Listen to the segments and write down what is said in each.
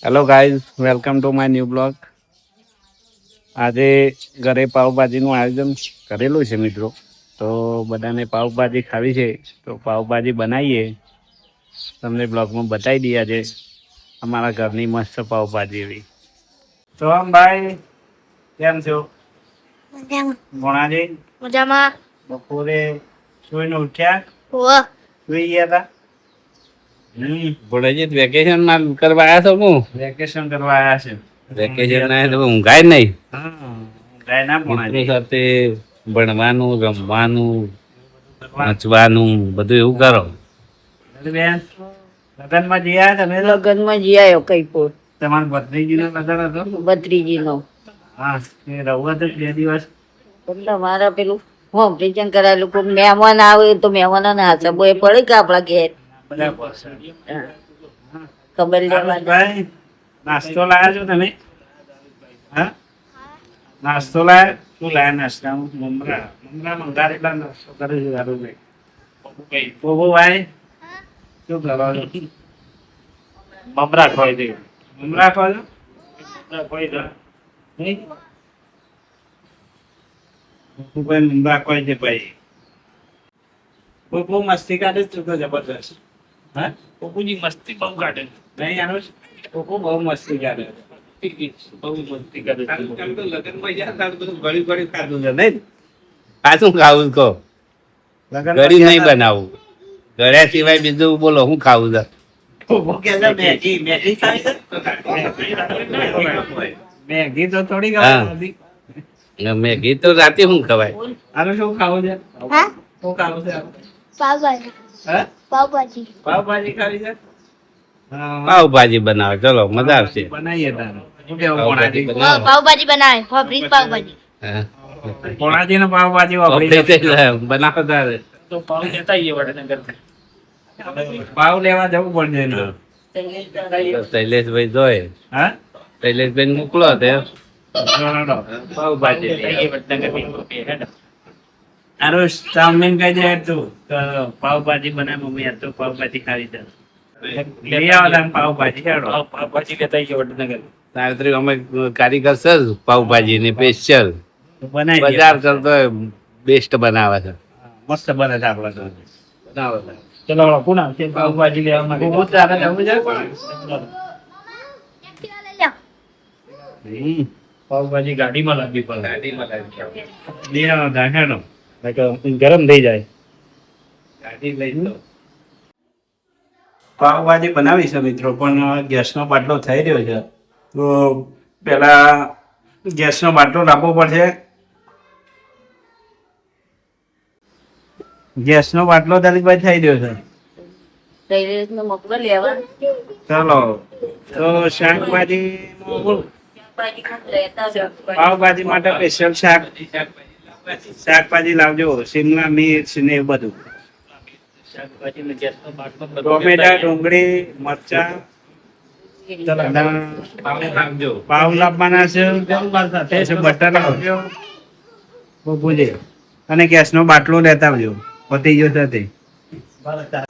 Hello guys, welcome to my new blog. આજે ઘરે પાવભાજીનું આયોજન કરેલું છે મિત્રો. તો બધાને પાવભાજી ખાવી છે તો પાવભાજી બનાવીએ. તમને બ્લોગમાં બતાવી દઈએ આજે અમારા ઘરની મસ્ત પાવભાજી એવી. તો આમ ભાઈ કેમ છો? ભણાજી મજામાં. બપોરે સુઈને ઉઠ્યા? હોવ. સુઈ ગયા હતા? ભોળાજી વેકેશન માં કરવા આવ્યા છો હું વેકેશન કરવા આવ્યા છે. વેકેશન ના તો ઊંઘાય નહીં. ગાય ના મિત્રો ભણાજી સાથે ભણવાનું રમવાનું વાંચવાનું બધું એવું કરો. બેન લગ્નમાં જઈ આવ્યા તમે? લગ્નમાં જઈ આવ્યો કઈપુર. તમારા ભત્રીજીનો લગ્ન હતો? ભત્રીજીનો. હા, એ રહું હતું 2 દિવસ. એટલે મારે પેલું ઓપરેશન કરાયેલું. કોઈ મહેમાન આવે તો મહેમાનોને હાથે બોય પડે કે આપણા ઘેર બરાબર છે. ખબર લેવાની. ભાઈ નાસ્તો લાયા છો તમે? હા, નાસ્તો લાયા? શું લાયા નાસ્તામાં? મમરા મંગારેલા નાસ્તો કરે છે સારું ભાઈ. બોબો ભાઈ શું કરો છો? મમરા ખોઈ દે. મમરા ખો છો? મમરા ખોઈ દો. નહીં? ભાઈ મમરા ખોઈ દે ભાઈ. બહુ મસ્તી કાઢે છે તો જબરદસ્ત. હા, પપ્પુજી મસ્તી બહુ કાઢે. નહીં આનો બહુ મસ્તી કાઢે. બહુ મસ્તી કાઢે. લગ્નમાં ગયા તાર બધું ગળી ગળી ખાધું છે નહીં? પાછું ખાવું કહો. ગળી નહીં બનાવું. ગળ્યા સિવાય બીજું બોલો હું ખાવું છે. મેગી ખાવી છે? મેગી તો થોડી હા. ખાવી. મેગી તો રાતે શું ખવાય? આનું શું ખાવું છે? હા? શું ખાવું છે? પાવભાજી. હા? પાવભાજી. પાવભાજી ખાવી છે? પાવભાજી બનાવે ચલો મજા આવશે. બનાવીએ તારે. શું કેવું પાવભાજી પોણાજી? બનાવો. પાવભાજી બનાવે. ફાફરી પાવભાજી. હા. પોણાજી ને પાવભાજી વાપરી ઓપરેશન બનાવો તારે. તો પાવ લેતા આવીએ વડનગર. પાવ લેવા જવું પડશે ને. શૈલેષભાઈ જોય હા? શૈલેષભાઈ મોકલો તે પાવભાજી તારું ચાઉમીન કહી દે તું તો પાવભાજી બનાય મમ્મી આ તો પાવભાજી ખાવી છે. લઈ આવો તમે પાવભાજી હેડો. પાવભાજી લેતા આવીએ વડનગર. સાવિત્રી અમે કારીગર છે જ પાવભાજી ની સ્પેશિયલ બનાવી દઈએ. બજાર કરતો બેસ્ટ બનાવે છે. મસ્ત બને છે આપડે તો. બનાવો તારે. ચલો કોણ આવશે પાવભાજી લેવા માટે? બહુ ચાલે જવું છે. પાવભાજી ગાડીમાં લાવવી પડે. લઈ આવો તારે હેડો. ગરમ થઈ જાય. ગાડી લઈ લો. પાવભાજી બનાવી છે મિત્રો, પણ ગેસનો બાટલો થઈ રહ્યો છે તો પેલા ગેસનો બાટલો લાવવો પડશે. ગેસનો બાટલો દલિતભાઈ થઈ રહ્યો છે. શૈલેષને મોકલો લેવા. ચાલો તો શાકભાજી પાવભાજી માટે સ્પેશિયલ શાકભાજી લાવજો. શિમલા મિર્ચ ને એવું બધું. ટોમેટા, ડુંગળી, મરચા, પાવ લાવવાના છે. બટર લાવજો બબુજી. અને ગેસનો બાટલો લેતા આવજો. પતી ગયો સાથે.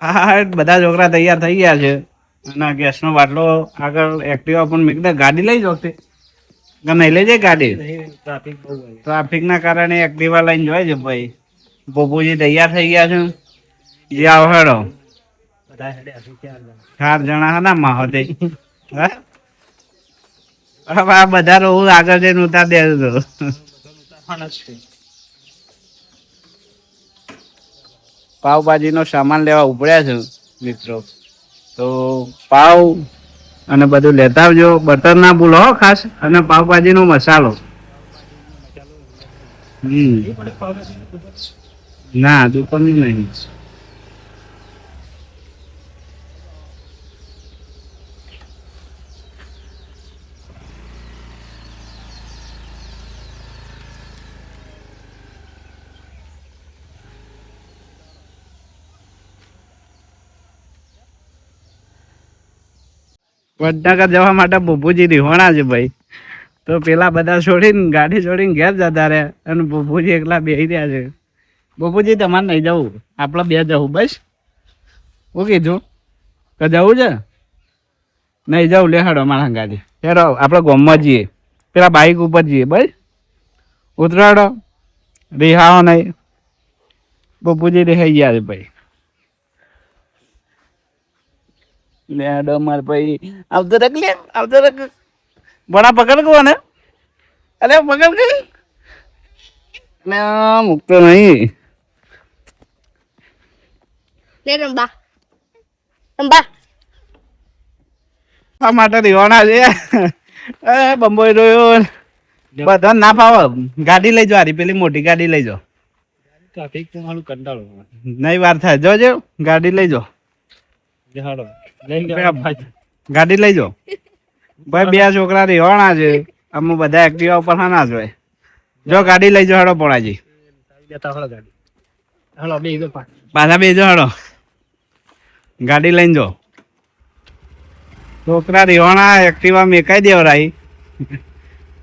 હા, બધા છોકરા તૈયાર થઈ ગયા છે. અને ગેસનો બાટલો આગળ એક્ટિવા પણ મેં કીધું ગાડી લઈ જાવ તે નહીં લઈ જાય ગાડી. ટ્રાફિક ના કારણે એક્ટિવા લઈને જોઈ છે ભાઈ. બબુજી તૈયાર થઈ ગયા છે. જે આવો હેડો 4 જણા હા ના માં હોતે. હવે આ બધા રોજ આગળ જઈને ઉતાર દેજો. પાવભાજી નો સામાન લેવા ઉપડ્યા છે મિત્રો. તો પાવ અને બધું લેતા આવજો. બટર ના ભૂલો હો ખાસ. અને પાવભાજી નો મસાલો. ના દુકાન નહીં. વડનગર જવા માટે બબુજી રીહોણા છે ભાઈ. તો પેલા બધા છોડીને ગાડી છોડીને ઘેર જતા રહ્યા અને બબુજી એકલા બેસી રહ્યા છે. બબુજી તમારે નહીં જવું, આપણે 2 જવું બસ. શું કીધું કે જવું છે? નહીં જાઉં લે હેડો મારા ગાડી હેડો આપણે ગામમાં જઈએ પેલા બાઈક ઉપર જઈએ ભાઈ ઉતરાડો રિહાવો નહીં બપુજી રિહાઈ ગયા છે ભાઈ લે હેડો માર ભાઈ આવતો રખ લે આવતો રખ બડા પકડ કો ને અરે પકડ કે ને મૂકતો નહીં લે રંબા રંબા આ માટે રીવાના છે એ બંબોઈ રહ્યો બધા ના ફાવે ગાડી લઈ જાઓ હારી પેલી મોટી ગાડી લઈ જાઓ ટ્રાફિક તો મારું કંટાળો નહીં વાર થાય જોજો ગાડી લઈ જાઓ હાડો ગાડી લઈ જાઓ ભાઈ બે છોકરા રીવાના છે અમુક બધા એક્ટિવા ઉપર હા ના જોય જો ગાડી લઈ જાઓ હેડો પોણાજી પાછા બે જો હેડો ગાડી લઈને જાઓ છોકરા રીવાના એક્ટિવા મેકાઈ દેવરાઈ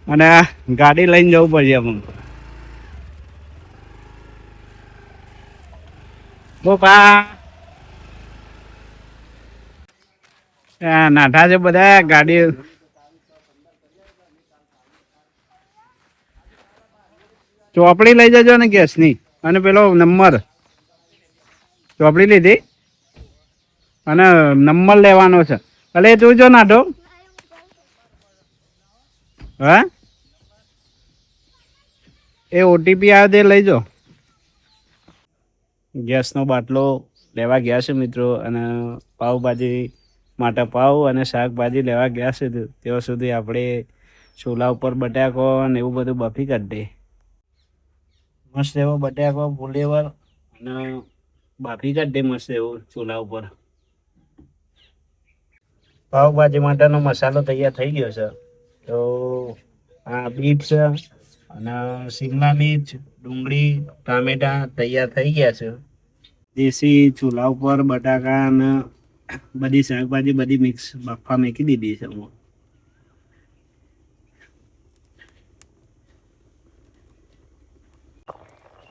અને ગાડી લઈને જવું પડશે અમુક નાઠા છે બધા ગાડી ચોપડી લઈ જજો ને ગેસની અને પેલો નંબર ચોપડી લીધી અને નંબર લેવાનો છે અલે તું જો નાઠો હા એ ઓટીપી આવે તે લઈ જાઓ ગેસનો બાટલો લેવા ગયા છે મિત્રો અને પાવભાજી માટે પાવ અને શાકભાજી લેવા ગયા છે ત્યાં સુધી આપણે ચોલા ઉપર બટાકો અને એવું બધું બફી કાઢીએ મસ્ત એવો બટાકો ફુલેવર અને બાફી કાઢીએ મસ્ત એવું ચોલા ઉપર પાવભાજી માટેનો મસાલો તૈયાર થઈ ગયો છે તો આ બીટ છે અને શિમલા મિર્ચ ડુંગળી ટામેટા તૈયાર થઈ ગયા છે દેશી ચૂલા ઉપર બટાકા અને બધી શાકભાજી બધી મિક્સ બાફા મૂકી દીધી છે હું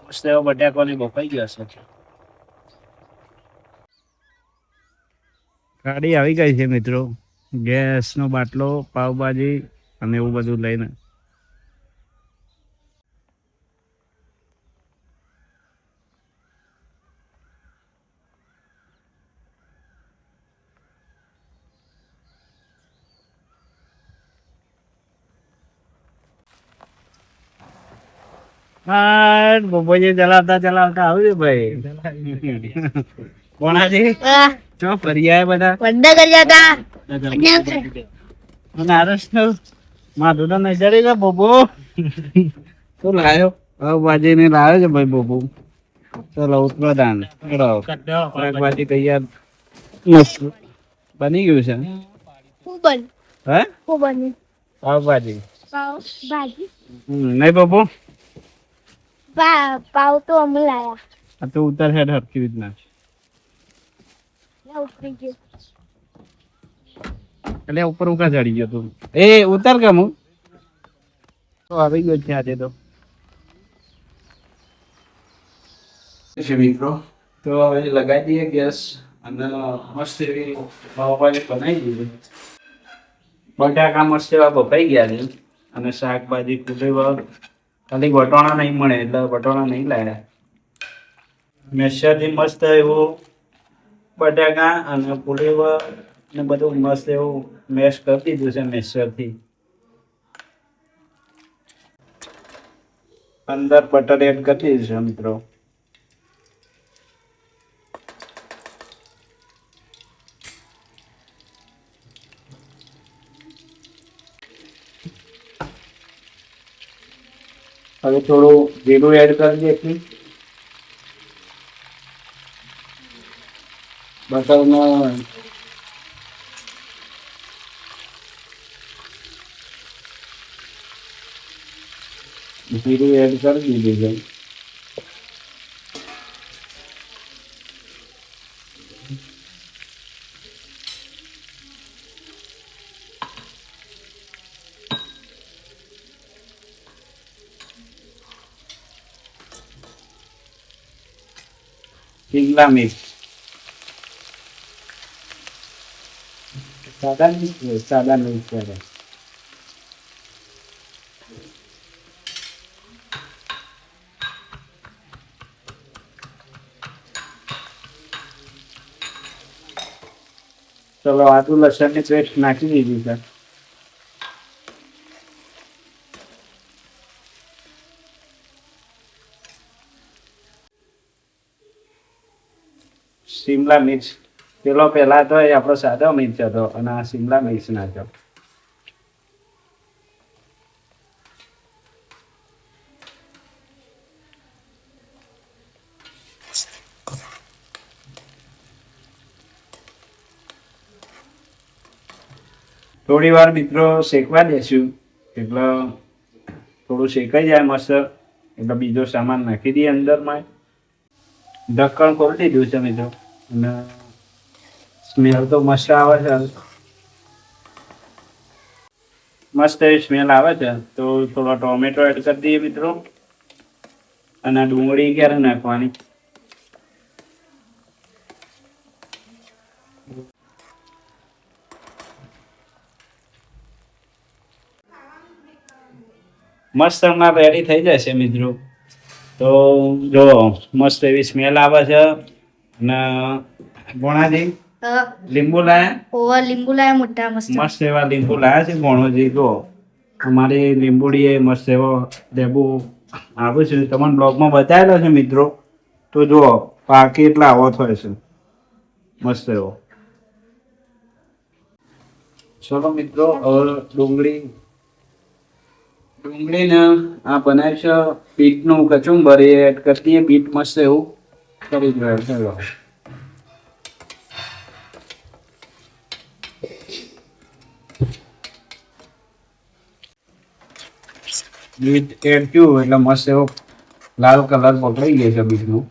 મસ્ત એવો બટાકો ને બફાઈ ગયો છે ગાડી આવી ગઈ છે મિત્રો ગેસનો બાટલો પાવભાજી અને એવું બધું લઈને હા બપોરે ચલાવતા ચલાવતા આવ્યું ભાઈ કોણાજી ચો ફરી આયા બધા વડનગર જતા અને આરસનો માથું તો નહીં ચડી ગયો બોબો શું લાયો પાવભાજી ને લાવ્યો છે ભાઈ બોબો ચલો ઉત્પાદન શાકભાજી તૈયાર મસ્ત બની ગયું છે હું બન હે હું બની પાવભાજી પાવ ભાજી નહીં બોબો પાવ તો અમે લાયા આ તો ઉતર હેડ હરકી રીતના ઉતરી ગયો એટલે ઉપર ઉકા ચડી ગયો તું એ ઉતર કે હું તો આવી ગયો છે આજે તો મિત્રો તો હવે લગાવી દઈએ ગેસ અને મસ્ત એવી પાવભાજી બનાવી દીધી બટાકા મસ્ત એવા બફાઈ ગયા છે અને શાકભાજી ફુલેવર ખાલી વટોણા નહીં મળે એટલે વટોણા નહીં લાવ્યા મેસરથી મસ્ત એવું બટાકા અને ફુલેવર ને બધું મસ્ત એવું મેશ કરી દીધું છે મેસરથી અંદર બટર એડ કરી દીધું છે મિત્રો હવે થોડું જીરું એડ કરી દઈએ બટરમાં જીરું એડ કરી દીધું છે શિમલા મિર્ચ સાદા મિક્સ કરે. ચલો આટલું લસણની પેસ્ટ નાખી દીધી છે. શિમલા મિર્ચ પેલો પહેલા તો એ આપણો સાદો મિર્ચ હતો અને આ શિમલા મિર્ચ નાખ્યો. થોડી વાર મિત્રો શેકવા દેશું એટલે થોડું શેકાઈ જાય મસ્ત એટલે બીજો સામાન નાખી દઈએ અંદરમાં. ઢક્કણ ખોલી દીધું છે મિત્રો અને સ્મેલ તો મસ્ત આવે છે. મસ્ત એવી સ્મેલ આવે છે તો થોડો ટોમેટો એડ કરી દઈએ મિત્રો. અને ડુંગળી ક્યારે નાખવાની? મસ્ત હમણાં રેડી થઈ જશે મિત્રો. તો જો મસ્ત એવી સ્મેલ આવે છે અને ભોણાજી લીંબુ લાયા? ઓવા લીંબુ લાયા મોટા મસ્ત. મસ્ત એવા લીંબુ લાયા છે ભોણોજી. જો અમારી લીંબુડી એ મસ્ત એવો લેબુ આવે છે તમને બ્લોગમાં બતાવેલો છે મિત્રો. તો જુઓ પાકી એટલે આવો થાય છે મસ્ત એવો. ચલો મિત્રો હવે ડુંગળીને આ બનાવ્યું છે બીટનું કચુંબર એ એડ કરી દઈએ. બીટ મસ્ત એવું કરી દો. ચલો બીટ એડ થયું એટલે મસ્ત એવો લાલ કલર પકડાઈ ગયો છે બીટનું.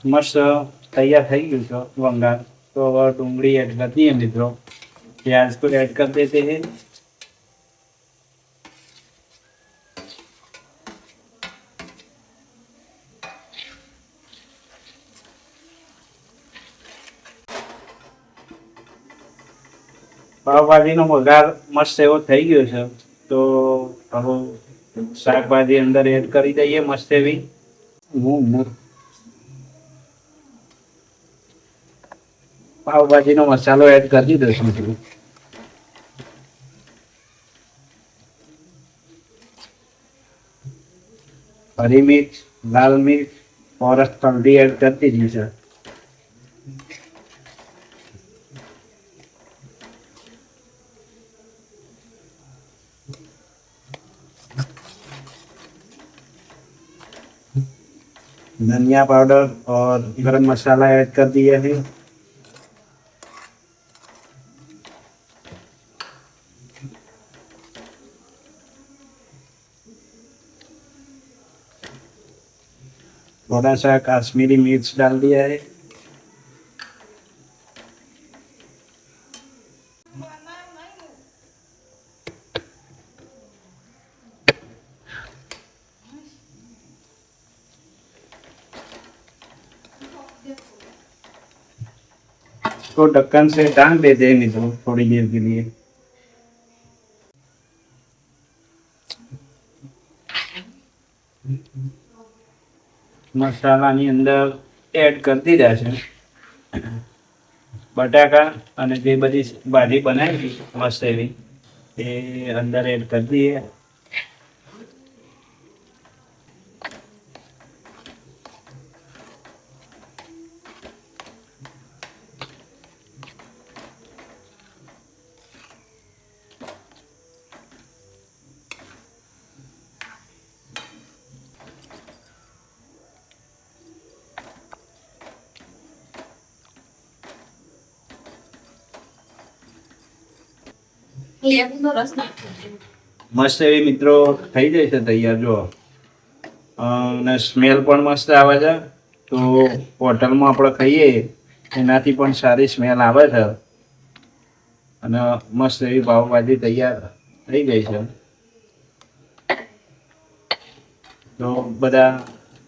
મસ્ત તૈયાર થઈ ગયું છે વંગાર. તો હવે ડુંગળી એડ कर दिए મિત્રો. प्याज को ऐड कर देते हैं. પાવભાજીનો વઘાર મસ્ત એવો થઈ ગયો છે તો હવે શાકભાજી અંદર એડ કરી દઈએ મસ્ત એવી. પાવભાજીનો મસાલો એડ કરી દીધો છે મિત્રો. હરી મિર્ચ, લાલ મિર્ચ और हल्दी ऐड कर दीजिए सर. धनिया पाउडर और गरम मसाला ऐड कर दिया है. थोड़ा सा काश्मीरी मिर्च डाल दिया है. तो ढक्कन से ढांक देते हैं मित्रों थोड़ी देर के लिए. મસાલાની અંદર એડ કરી દીધા છે બટાકા અને જે બધી ભાજી બનાવી મસ્ત એવી એ અંદર એડ કરી દઈએ. મસ્ત એવી મિત્રો થઈ જાય છે તૈયાર. જો અને સ્મેલ પણ મસ્ત આવે છે. તો હોટલમાં આપણે ખાઈએ એનાથી પણ સારી સ્મેલ આવે છે અને મસ્ત એવી પાવભાજી તૈયાર થઈ ગઈ છે. તો બધા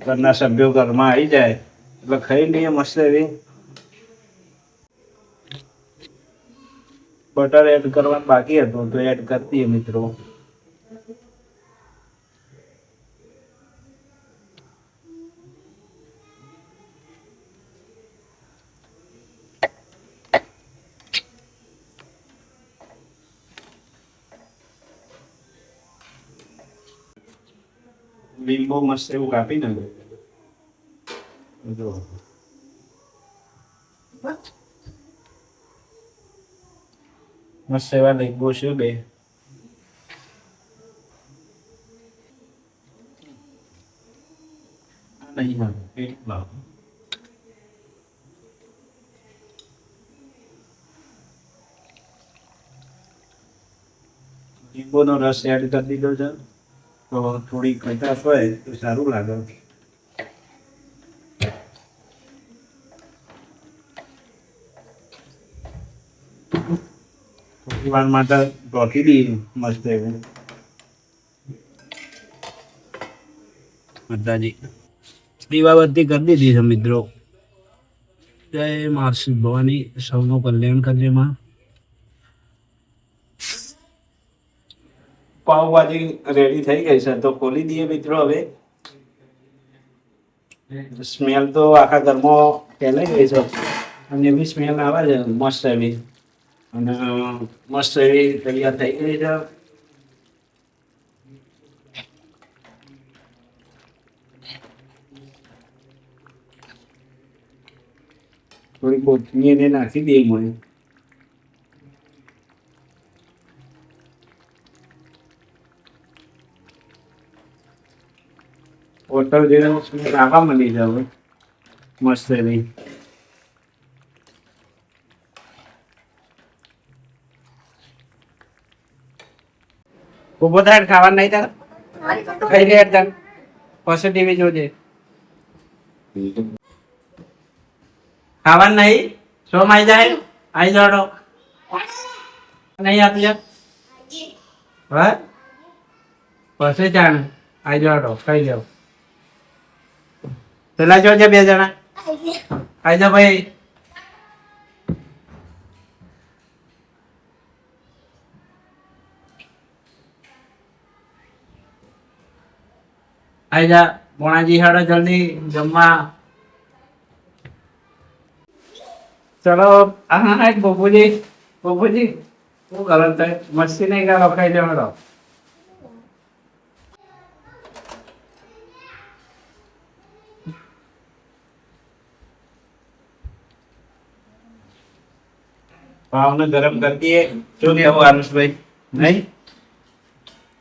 ઘરના સભ્યો ઘરમાં આવી જાય એટલે ખાઈ લઈએ મસ્ત એવી. બટર એડ કરવાનું બાકી હતું તો એડ કરી દઈએ મિત્રો. લીંબુ મસ્ત એવું કાપી નાખ્યું જો. મસ્ત એવા લીંબુ છે બે. નહીં હા એક લાવ. લીંબુનો રસ એડ કરી દીધો છે તો થોડી ખટાશ હોય તો સારું લાગે. થોડી વાર માટે ઢોકી દઈએ મસ્ત એવું. માતાજી દીવાબત્તી કરી દીધી છે મિત્રો. જય મહાશિવ ભવાની, સૌનું કલ્યાણ કરજે માં. પાવભાજી રેડી થઈ ગઈ છે તો ખોલી દઈએ મિત્રો. હવે સ્મેલ તો આખા ઘરમાં ફેલાઈ ગઈ છે અને એવી સ્મેલ આવે છે મસ્ત એવી. અને મસ્ત એવી તૈયાર થઈ ગઈ છે. થોડી કોથમીર એને નાખી દઈએ મને. હોટલ જેવું સ્મેલ આવવા મળી જાવ મસ્ત એવી. ઉભો થાય ખાવાનું નહીં તારે ખાઈ લે એકદમ પછી ટીવી જોજે. ખાવાનું નહીં શો માં જાય આવી જાડો નહીં આપી હા પછી જાણ આવી જાડો ખાઈ જાવ. પેલા જોજે બે જણા આવી જાઓ ભાઈ. આવી જા પોણાજી હાડો જલ્દી જમવા. ચલો હા બબુજી બબુજી શું કરો થાય મસ્તી નહીં કરો ખાઈ લેવાડો. ભાવને ગરમ કરી દઈએ. શું કેવું આરુષભાઈ? નહીં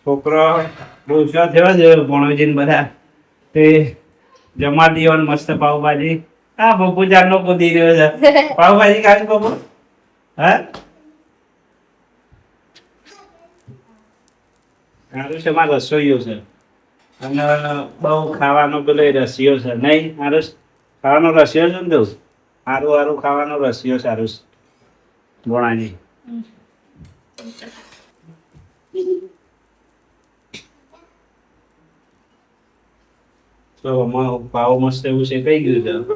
છોકરો બહુ હોશિયાર થયો છે ભણોજીને બધા તે જમા દીવો ને મસ્ત પાવભાજી. હા બપુ જાનનો કૂદી રહ્યો છે પાવભાજી ખાવી બપુ. હા આરુષ એમાં રસોઈયો છે અને બહુ ખાવાનો પેલો રસિયો છે. નહીં આરુષ ખાવાનો રસિયો છે ને તું સારું સારું ખાવાનો રસિયો છે આરુષ ભોણાજી. તો પાવ મસ્ત એવું છે કઈ ગયું છે.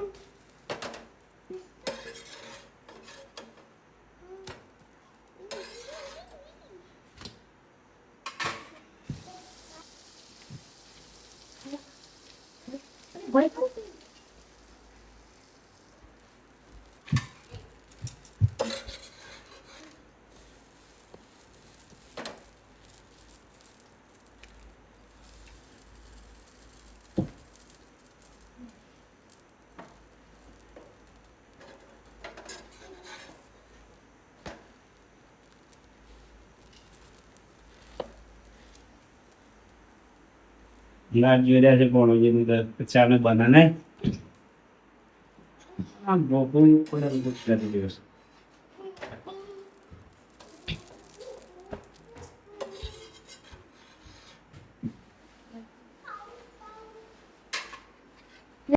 લાડ જોઈ રહ્યા છે ભણોજીની ચાને બનાને આ ગોપું પણ કરી દિવસ.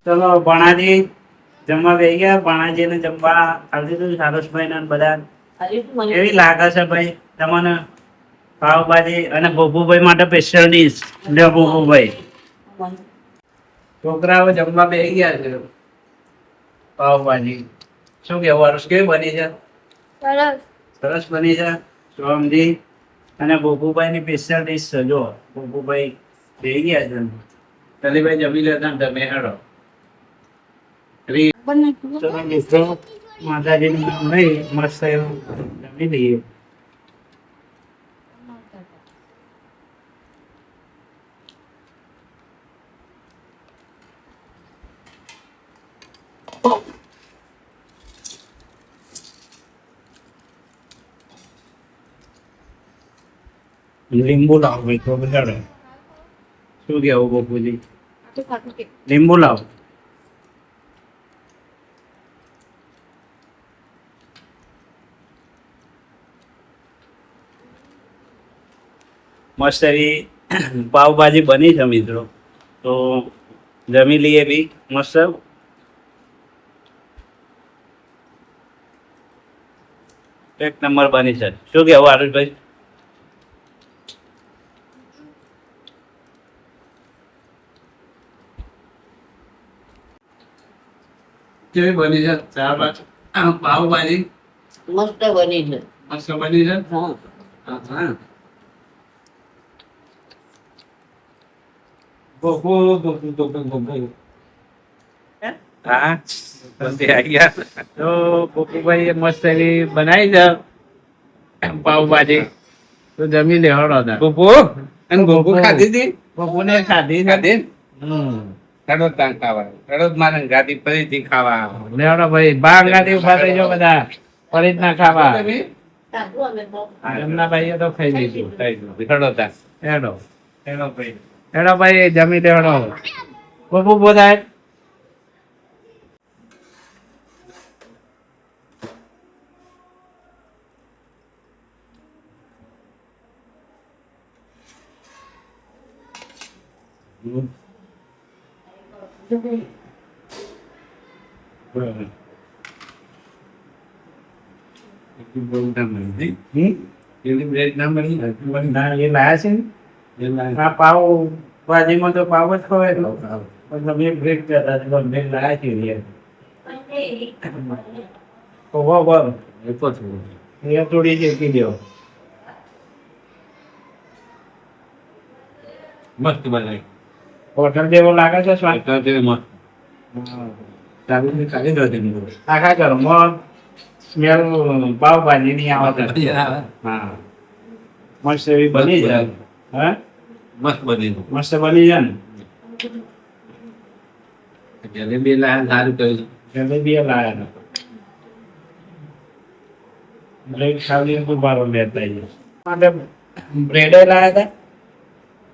ચલો ભણાજી જમવા બેસી ગયા. ભણાજીને જમવા આવી દીધું સારસભાઈ ને બધા. એવી લાગે છે ભાઈ તમને પાવભાજી અને ભોપુભાઈ માટે સ્પેશિયલ ડીશ. લ્યો ભોપુભાઈ છોકરાઓ જમવા બેસી ગયા છે પાવભાજી. શું કેવું હર્ષ, કેવી બની છે? સરસ બની છે. સોમજી અને બોબુભાઈની સ્પેશિયલ ડીશ છે. જો બોબુભાઈ બેહી ગયા છે. તલીભાઈ જમી લેતા ને તમે હેડો. ચલો મિત્રો, માતાજીનું નામ લઈ મસ્ત એવું જમી લઈએ. લીંબુ લાવો ભાઈ તો બજાડો. શું કેવું બાપુજી? લીંબુ લાવો. મસ્ત એવી પાવભાજી બની છે મિત્રો. તો જમી લઈએ બી મસ્ત. એક નંબર બની છે. શું કેવું આરુષભાઈ? કેવી બની છે પાવભાજી? મસ્ત બની છે. મસ્ત બની છે. હા. હા. ગોગો ગોગો ગોગો ગોગો. હા બસ આવી ગયા. તો ગોકુભાઈ મસ્ત એવી બનાવી છે પાવભાજી. તો જમી લે હળો. ગોગો અને ગોગો ખાધી હતી. ગોગોને ખાધી ખાધી? હમ. રડોદ તાન ખાવા. રડોદ મારે ગાડી ફરીથી ખાવા. લેવડો ભાઈ બાર ગાડી ઉભા થઈ જાઓ બધા. ફરી જ ના ખાવા. એમના ભાઈએ તો ખાઈ લીધું. રડોદ તાન. હેડો હેડો ભાઈ. હેડો ભાઈ જમી લે હેડો. બબુ બોલાય. પાવ ભાજીમાં તો પાવ જ ખવાય. તમે બ્રેક કરતા બ્રેક લાયા છે. થોડી શેકી દો. મસ્ત બનાવી. હોટલ જેવો લાગે છે સ્વાદ. મસ્ત. આખા ઘરમાં સ્મેલ પાવભાજી ની આવે છે. હા મસ્ત એવી બની છે. હા મસ્ત બની. મસ્ત બની છે ને. જલેબી લાયા સારું કર્યું. જલેબી લાયા હતા. બ્રેડ ખાલી બારો લેતા માટે બ્રેડ લાયા હતા.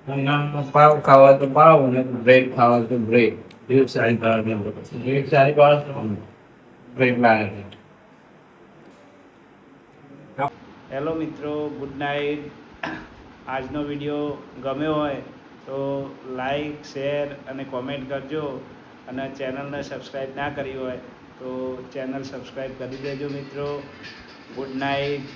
અને પાવ ખાવા તો પાવ અને બ્રેડ ખાવા તો બ્રેડ. બ્રેડ સારી ખાવા બ્રેડ લાયા હતા. હેલો મિત્રો, ગુડ નાઇટ. આજનો વિડીયો ગમ્યો હોય તો લાઈક શેર અને કોમેન્ટ કરજો. અને ચેનલને સબસ્ક્રાઈબ ના કરી હોય તો ચેનલ સબસ્ક્રાઈબ કરી દેજો મિત્રો. Good night.